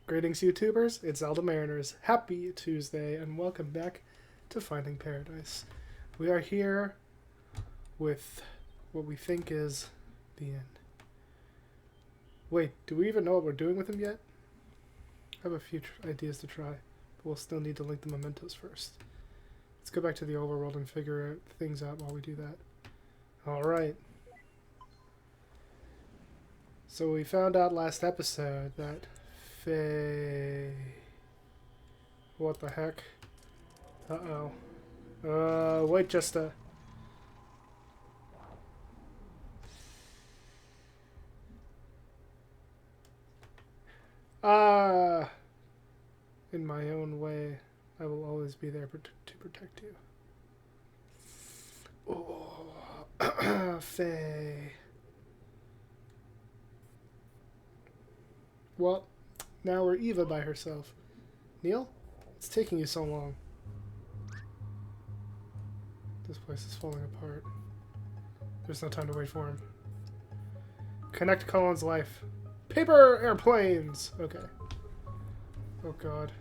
Greetings, YouTubers. It's Zelda Mariners. Happy Tuesday, and welcome back to Finding Paradise. We are here with what we think is the end. Wait, do we even know what we're doing with him yet? I have a few ideas to try, but we'll still need to link the mementos first. Let's go back to the overworld and figure things out while we do that. Alright. So we found out last episode that Faye... What the heck? Uh-oh. Wait just a... In my own way, I will always be there to protect you. Oh, Faye. Well, now we're Eva by herself. Neil? It's taking you so long. This place is falling apart. There's no time to wait for him. Connect Colin's life. Paper airplanes! Okay. Oh god.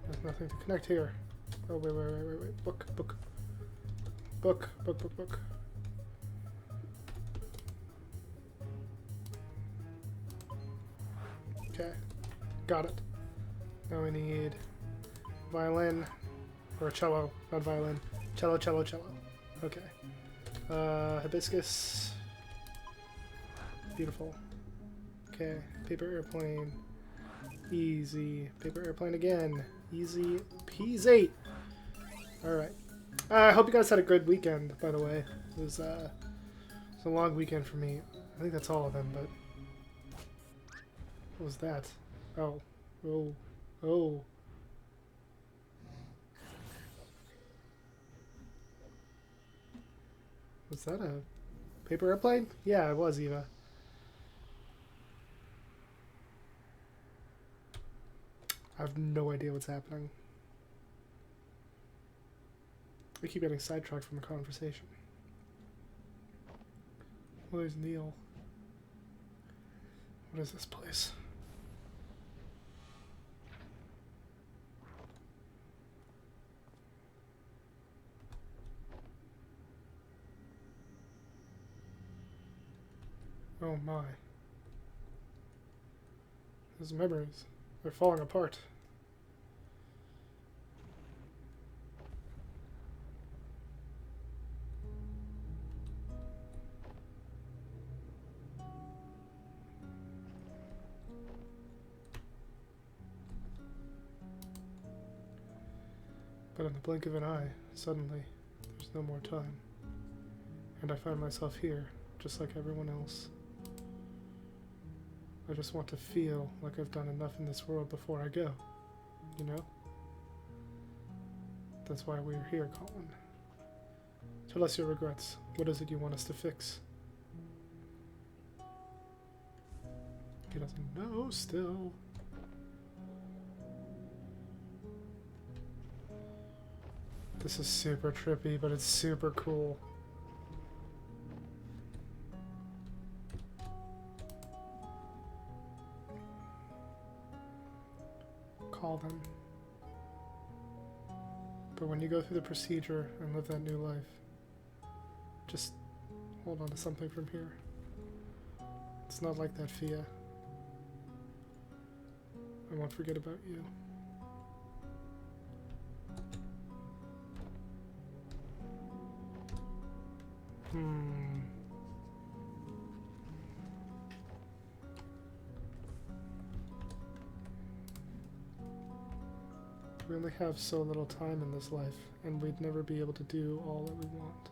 There's nothing to connect here. Oh, wait. Book. Okay. Got it. Now we need violin or cello, not violin. Cello. Okay. Hibiscus. Beautiful. Okay. Paper airplane. Easy. Paper airplane again. Easy peasy. Alright. I hope you guys had a good weekend, by the way. It was a long weekend for me. I think that's all of them, but... What was that? Oh. Was that a paper airplane? Yeah, it was, Eva. I have no idea what's happening. We keep getting sidetracked from the conversation. Well, there's Neil. What is this place? Oh my. Those memories. They're falling apart. But in the blink of an eye, suddenly, there's no more time. And I find myself here, just like everyone else. I just want to feel like I've done enough in this world before I go. You know? That's why we're here, Colin. Tell us your regrets. What is it you want us to fix? He doesn't know still. This is super trippy, but it's super cool. Call them. But when you go through the procedure and live that new life, just hold on to something from here. It's not like that, Fia. I won't forget about you. We only have so little time in this life, and we'd never be able to do all that we want.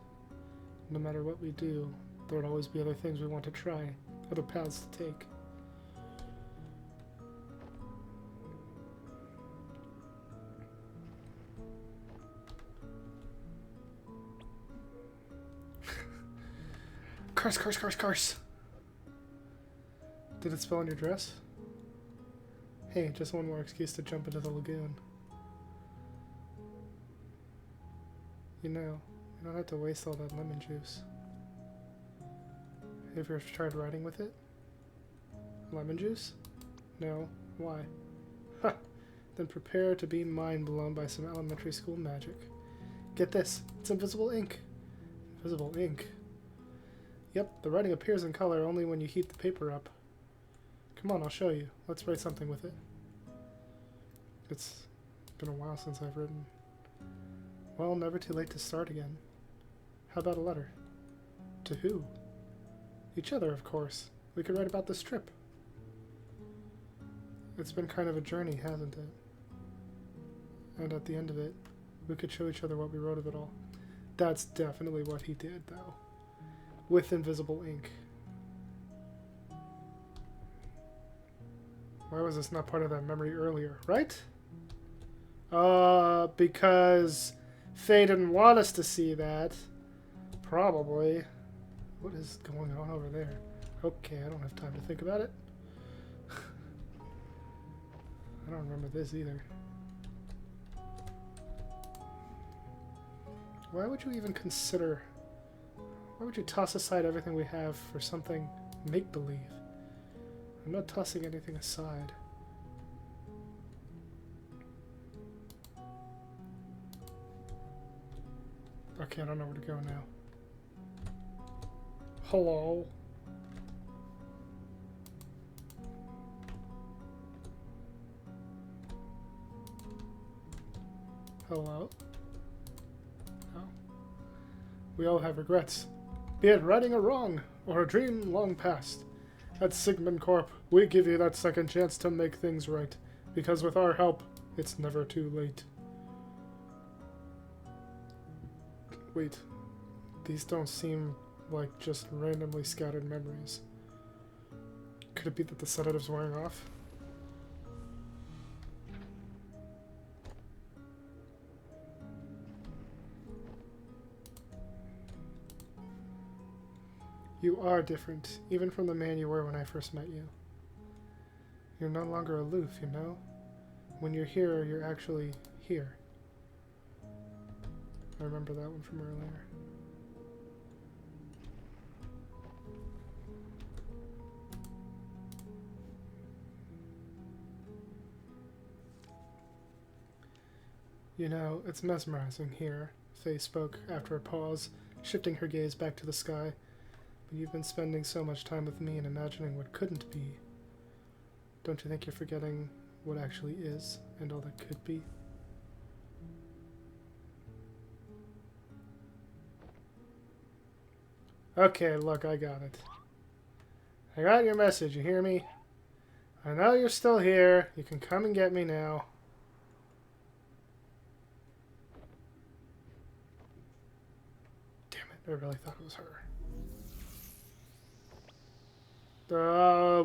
No matter what we do, there would always be other things we want to try, other paths to take. Curse! Did it spill on your dress? Hey, just one more excuse to jump into the lagoon. You know, you don't have to waste all that lemon juice. Have you ever tried writing with it? Lemon juice? No. Why? Ha! Then prepare to be mind blown by some elementary school magic. Get this. It's invisible ink. Invisible ink? Yep, the writing appears in color only when you heat the paper up. Come on, I'll show you. Let's write something with it. It's been a while since I've written. Well, never too late to start again. How about a letter? To who? Each other, of course. We could write about this trip. It's been kind of a journey, hasn't it? And at the end of it, we could show each other what we wrote of it all. That's definitely what he did, though. With invisible ink. Why was this not part of that memory earlier, right? Because Faye didn't want us to see that. Probably. What is going on over there? Okay, I don't have time to think about it. I don't remember this either. Why would you even consider... Why would you toss aside everything we have for something make-believe? I'm not tossing anything aside. Okay, I don't know where to go now. Hello? Hello? Oh. We all have regrets. Be it righting a wrong, or a dream long past. At Sigmund Corp, we give you that second chance to make things right, because with our help, it's never too late. Wait, these don't seem like just randomly scattered memories. Could it be that the sedative's wearing off? You are different, even from the man you were when I first met you. You're no longer aloof, you know? When you're here, you're actually here. I remember that one from earlier. You know, it's mesmerizing here, Faye spoke after a pause, shifting her gaze back to the sky. But you've been spending so much time with me and imagining what couldn't be. Don't you think you're forgetting what actually is and all that could be? Okay, look, I got it. I got your message, you hear me? I know you're still here. You can come and get me now. Damn it, I really thought it was her.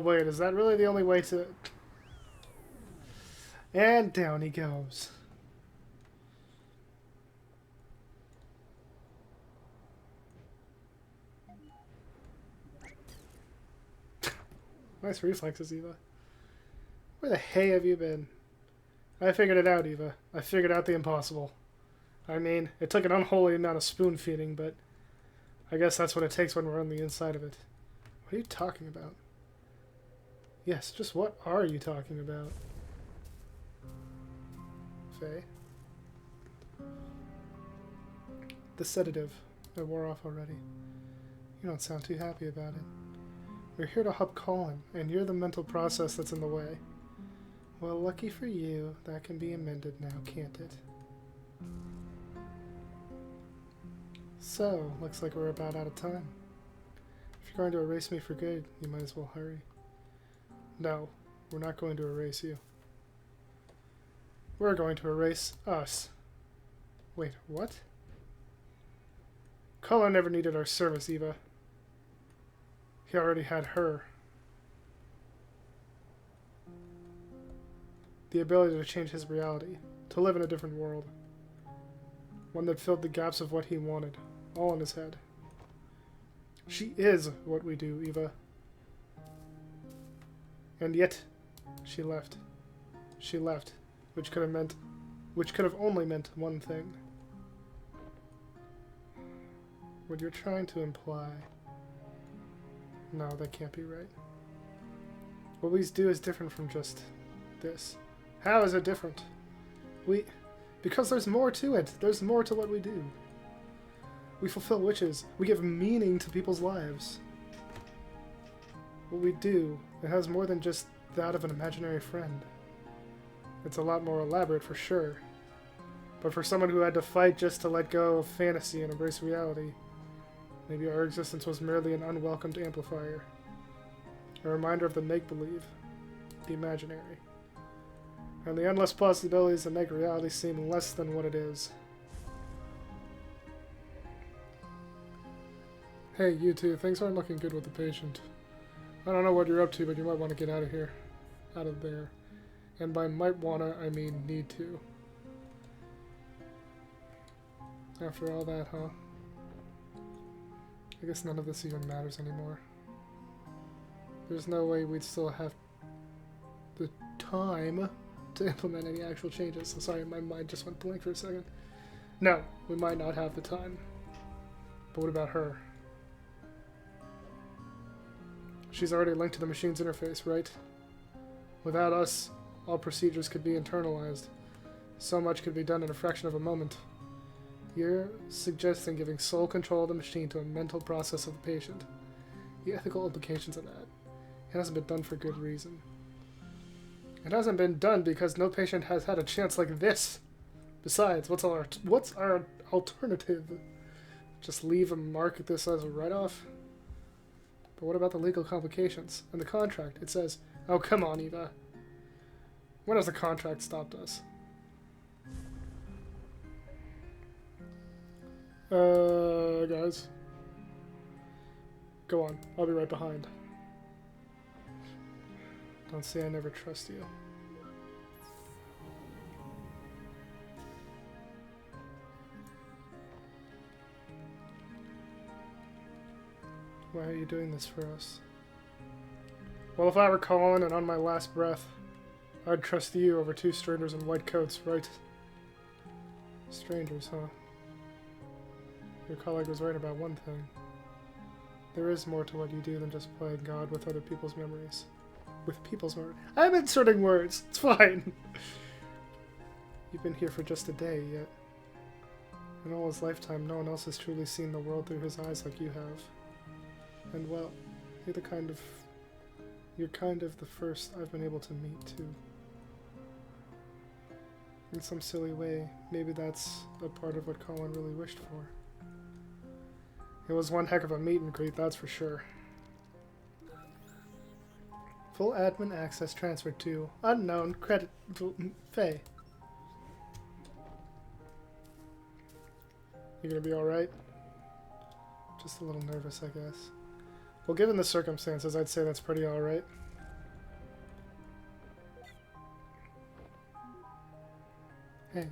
Wait, is that really the only way to... And down he goes. Nice reflexes, Eva. Where the hey have you been? I figured it out, Eva. I figured out the impossible. I mean, it took an unholy amount of spoon feeding, but I guess that's what it takes when we're on the inside of it. What are you talking about? Yes, just what are you talking about? Faye? The sedative. It wore off already. You don't sound too happy about it. We're here to help Colin, and you're the mental process that's in the way. Well, lucky for you, that can be amended now, can't it? So, looks like we're about out of time. If you're going to erase me for good, you might as well hurry. No, we're not going to erase you. We're going to erase us. Wait, what? Colin never needed our service, Eva. He already had her. The ability to change his reality, to live in a different world. One that filled the gaps of what he wanted, all in his head. She is what we do, Eva. And yet, she left. She left, which could have only meant one thing. What you're trying to imply No, that can't be right. What we do is different from just this. How is it different? Because there's more to it. There's more to what we do. We fulfill wishes. We give meaning to people's lives. What we do, it has more than just that of an imaginary friend. It's a lot more elaborate for sure. But for someone who had to fight just to let go of fantasy and embrace reality, maybe our existence was merely an unwelcomed amplifier. A reminder of the make-believe, the imaginary, and the endless possibilities that make reality seem less than what it is. Hey, you two, things aren't looking good with the patient. I don't know what you're up to, but you might want to get out of here. Out of there. And by might wanna, I mean need to. After all that, huh? I guess none of this even matters anymore. There's no way we'd still have the time to implement any actual changes. So sorry, my mind just went blank for a second. No, we might not have the time. But what about her? She's already linked to the machine's interface, right? Without us, all procedures could be internalized. So much could be done in a fraction of a moment. You're suggesting giving sole control of the machine to a mental process of the patient. The ethical implications of that. It hasn't been done for good reason. It hasn't been done because no patient has had a chance like this. Besides, what's our alternative? Just leave a mark at this as a write-off? But what about the legal complications? In the contract, it says, oh, come on, Eva. When has the contract stopped us? Guys. Go on. I'll be right behind. Don't say I never trust you. Why are you doing this for us? Well, if I were Colin and on my last breath, I'd trust you over two strangers in white coats, right? Strangers, huh? Your colleague was right about one thing. There is more to what you do than just playing God with other people's memories. With people's memories. I'm inserting words! It's fine! You've been here for just a day, yet in all his lifetime, no one else has truly seen the world through his eyes like you have. And well, you're kind of the first I've been able to meet, too. In some silly way, maybe that's a part of what Colin really wished for. It was one heck of a meet and greet, that's for sure. Full admin access transferred to unknown credit Faye. You gonna be alright? Just a little nervous, I guess. Well, given the circumstances, I'd say that's pretty alright. Hey.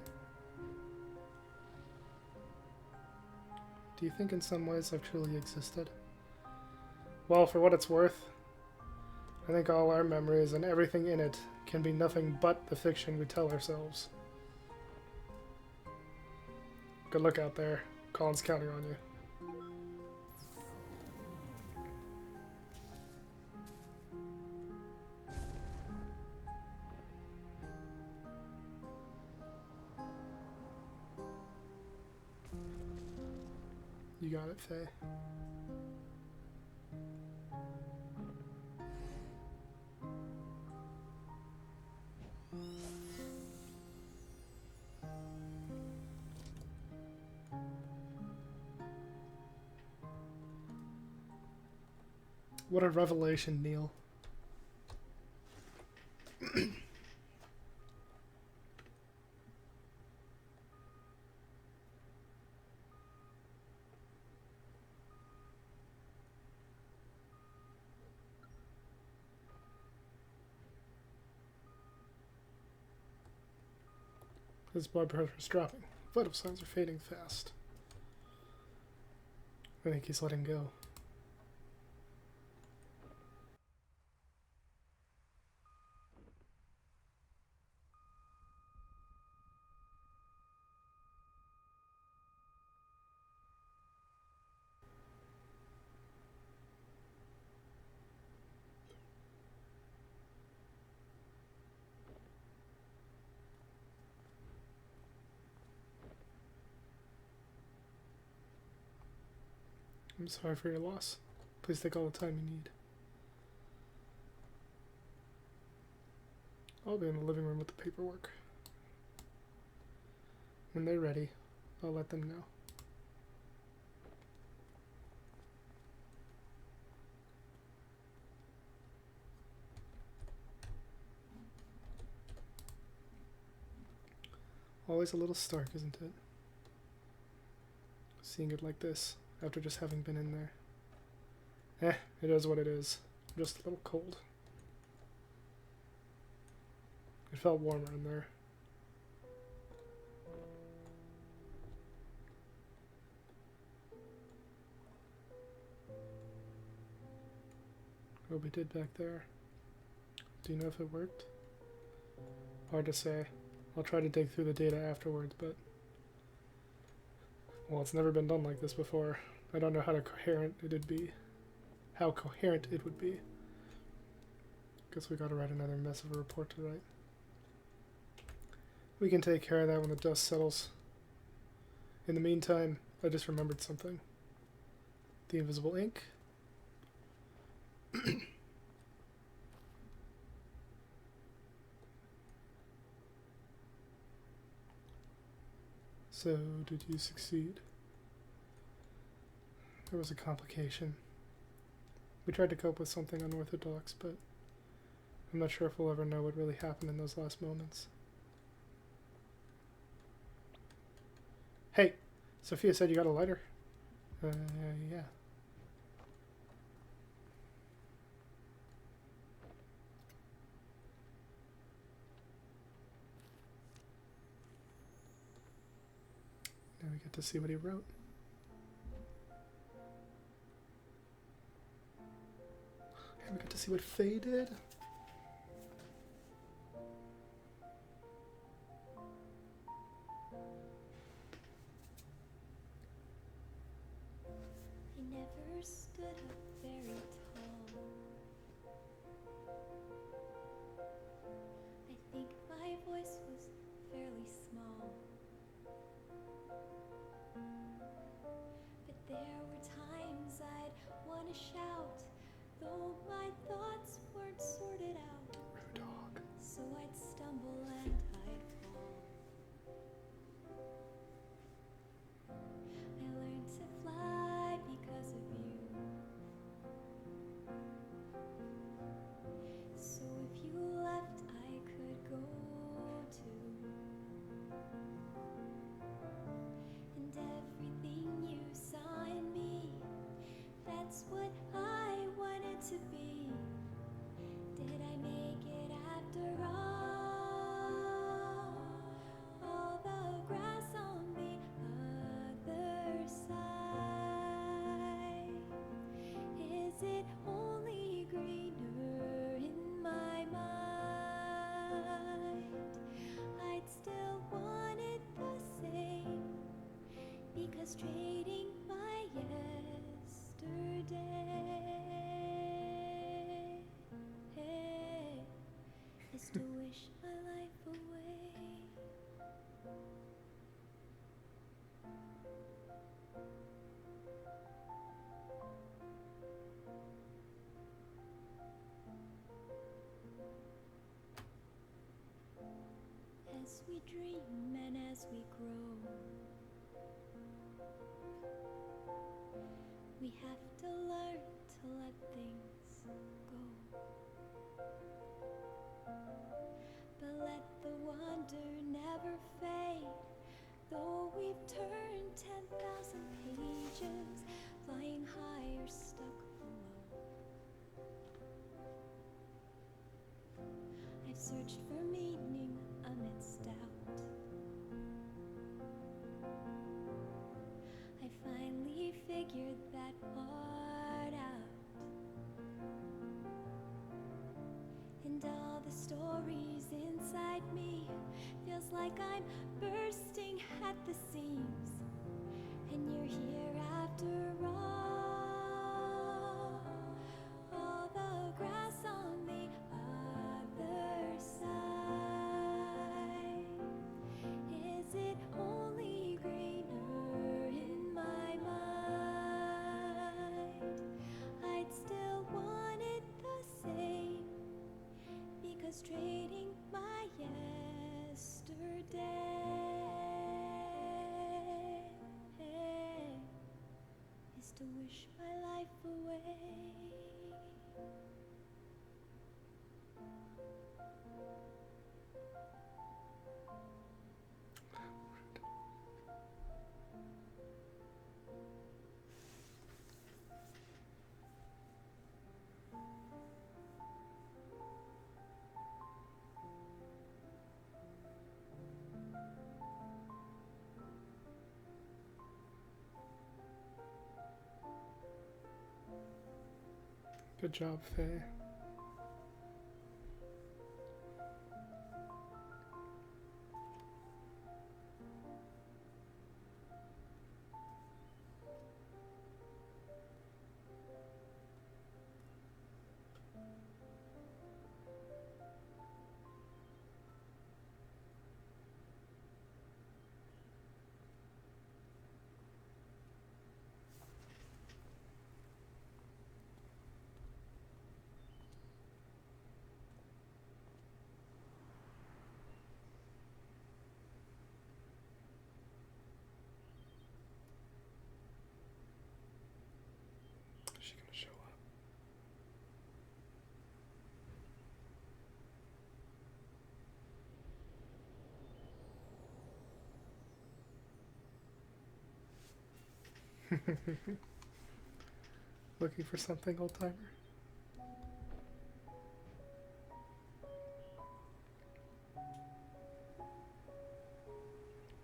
Do you think in some ways I've truly existed? Well, for what it's worth, I think all our memories and everything in it can be nothing but the fiction we tell ourselves. Good luck out there. Colin's counting on you. You got it, Faye. What a revelation, Neil. His blood pressure is dropping. Vital signs are fading fast. I think he's letting go. I'm sorry for your loss. Please take all the time you need. I'll be in the living room with the paperwork. When they're ready, I'll let them know. Always a little stark, isn't it? Seeing it like this, after just having been in there. It is what it is. I'm just a little cold. It felt warmer in there. What we did back there. Do you know if it worked? Hard to say. I'll try to dig through the data afterwards, but... well, it's never been done like this before. I don't know how coherent it would be. How coherent it would be. Guess we gotta write another mess of a report to write. We can take care of that when the dust settles. In the meantime, I just remembered something. The invisible ink. So, did you succeed? There was a complication. We tried to cope with something unorthodox, but I'm not sure if we'll ever know what really happened in those last moments. Hey, Sophia said you got a lighter. Yeah. Now we get to see what he wrote. And we get to see what Faye did. I never stood up very tall. I think my voice was fairly small. But there were times I'd want to shout, though my thoughts weren't sorted out. Rude dog. So I'd stumble and I'd fall. I learned to fly because of you. So if you left, I could go too. And everything you saw in me, that's what I wanted to be. Did I make it after all? All the grass on the other side. Is it only greener in my mind? I'd still want it the same, because trading my yesterday is to wish my life away. As we dream and as we grow, we have to learn to let things go. But let the wonder never fade, though we've turned 10,000 pages, flying high or stuck below. I've searched for meaning amidst doubt. I finally figured that part out. And all the stories inside me feels like I'm bursting at the seams. And you're here after all. All the grass on the other side. Is it only greener in my mind? Good job, Faye. Is she gonna show up? Looking for something, old timer?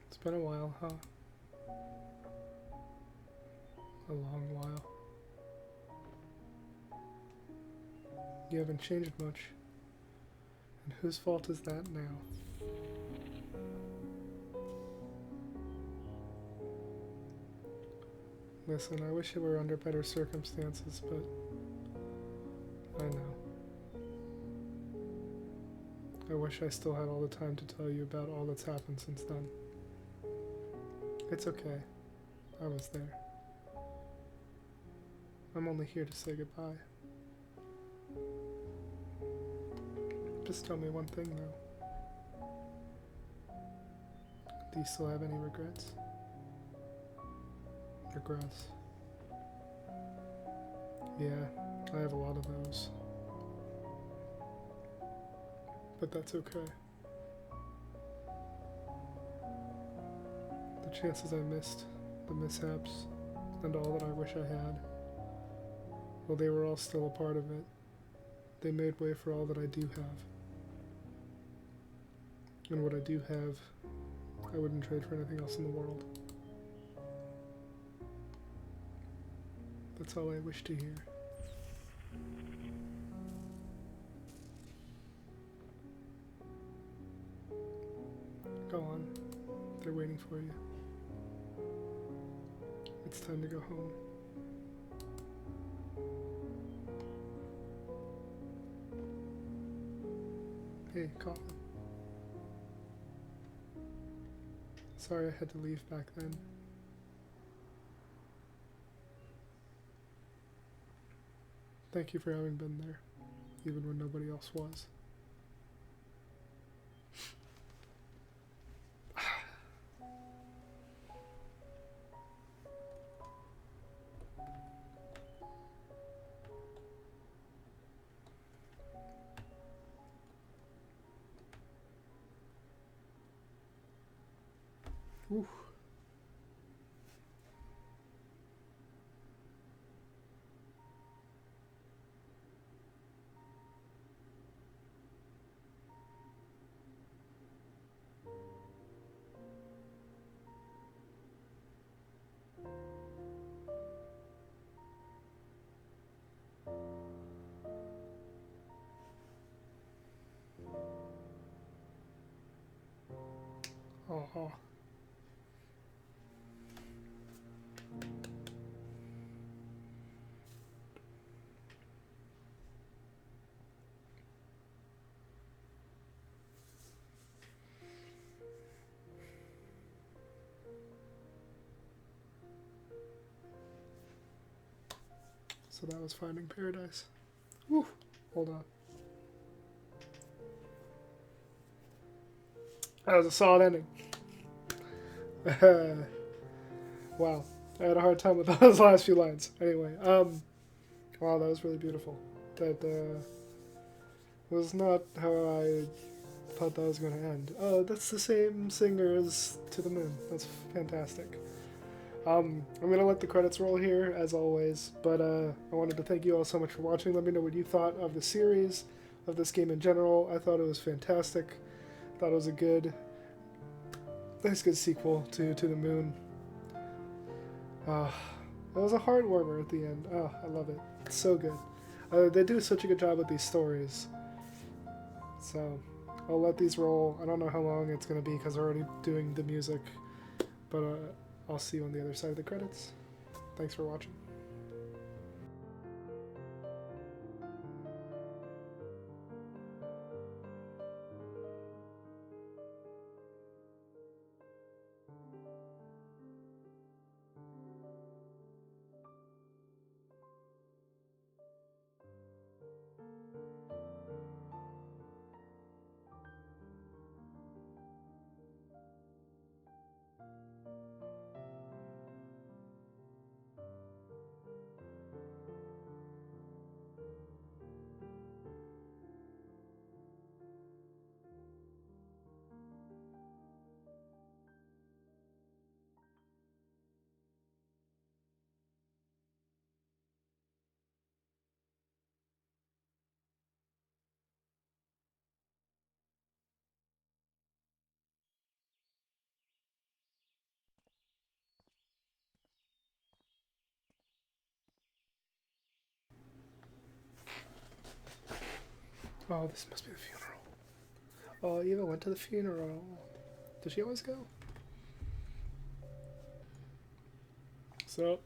It's been a while, huh? A long while. You haven't changed much. And whose fault is that now? Listen, I wish it were under better circumstances, but I know. I wish I still had all the time to tell you about all that's happened since then. It's okay. I was there. I'm only here to say goodbye. Just tell me one thing, though. Do you still have any regrets? Regrets. Yeah, I have a lot of those. But that's okay. The chances I missed, the mishaps, and all that I wish I had, well, they were all still a part of it. They made way for all that I do have. And what I do have, I wouldn't trade for anything else in the world. That's all I wish to hear. Go on. They're waiting for you. It's time to go home. Hey, Colin. Sorry I had to leave back then. Thank you for having been there, even when nobody else was. Oof. Oh. So that was Finding Paradise. Woo! Hold on. That was a solid ending. Wow. I had a hard time with those last few lines. Anyway, wow, that was really beautiful. That was not how I thought that was going to end. Oh, that's the same singer as To the Moon. That's fantastic. I'm going to let the credits roll here, as always, but I wanted to thank you all so much for watching. Let me know what you thought of the series, of this game in general. I thought it was fantastic. I thought it was a nice good sequel to the Moon. It was a heart warmer at the end. Oh, I love it. It's so good. They do such a good job with these stories. So I'll let these roll. I don't know how long it's going to be because we're already doing the music. But I'll see you on the other side of the credits. Thanks for watching. Oh, this must be the funeral. Oh, Eva went to the funeral. Does she always go? So,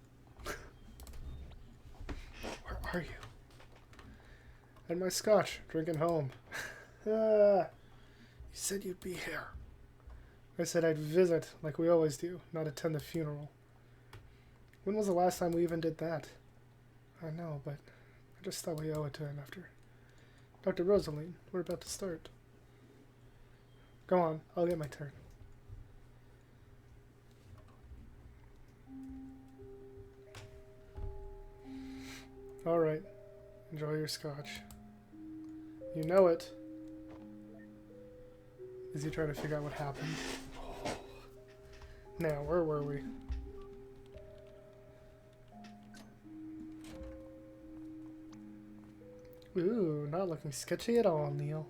where are you? And my scotch, drinking home. You said you'd be here. I said I'd visit, like we always do, not attend the funeral. When was the last time we even did that? I know, but I just thought we owe it to him after. Dr. Rosaline, we're about to start. Go on, I'll get my turn. Alright, enjoy your scotch. You know it. Is he trying to figure out what happened? Now, where were we? Ooh, not looking sketchy at all, Neil.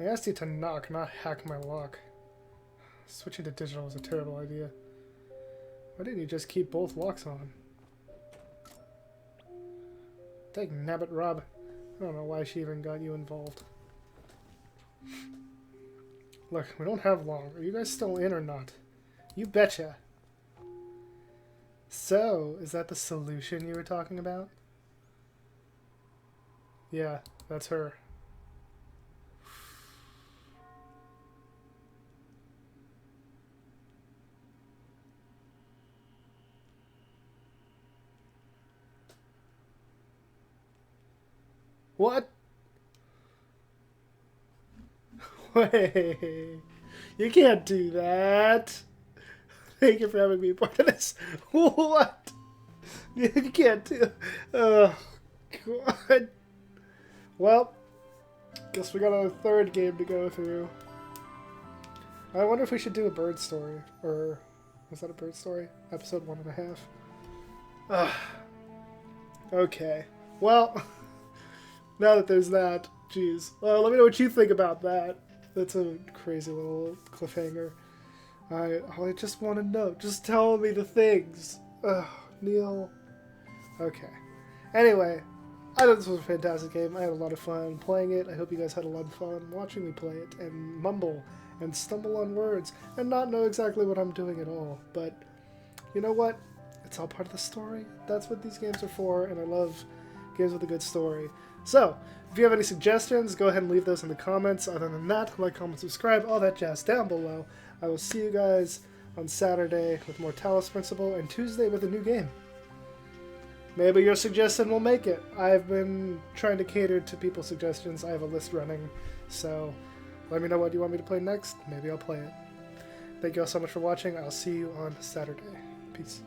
I asked you to knock, not hack my lock. Switching to digital was a terrible idea. Why didn't you just keep both locks on? Dang nabbit, Rob. I don't know why she even got you involved. Look, we don't have long. Are you guys still in or not? You betcha. So, is that the solution you were talking about? Yeah, that's her. What? Wait. You can't do that. Thank you for having me part of this. What? You can't do... Oh, God. Well, guess we got a third game to go through. I wonder if we should do a bird story. Or, was that a bird story? Episode 1.5. Ugh. Okay. Well, now that there's that, jeez. Well, let me know what you think about that. That's a crazy little cliffhanger. I just want to know. Just tell me the things. Ugh, Neil. Okay. Anyway, I thought this was a fantastic game. I had a lot of fun playing it. I hope you guys had a lot of fun watching me play it and mumble and stumble on words and not know exactly what I'm doing at all. But you know what? It's all part of the story. That's what these games are for, and I love games with a good story. So, if you have any suggestions, go ahead and leave those in the comments. Other than that, like, comment, subscribe, all that jazz down below. I will see you guys on Saturday with more Talos Principle and Tuesday with a new game. Maybe your suggestion will make it. I've been trying to cater to people's suggestions. I have a list running, so let me know what you want me to play next. Maybe I'll play it. Thank you all so much for watching. I'll see you on Saturday. Peace.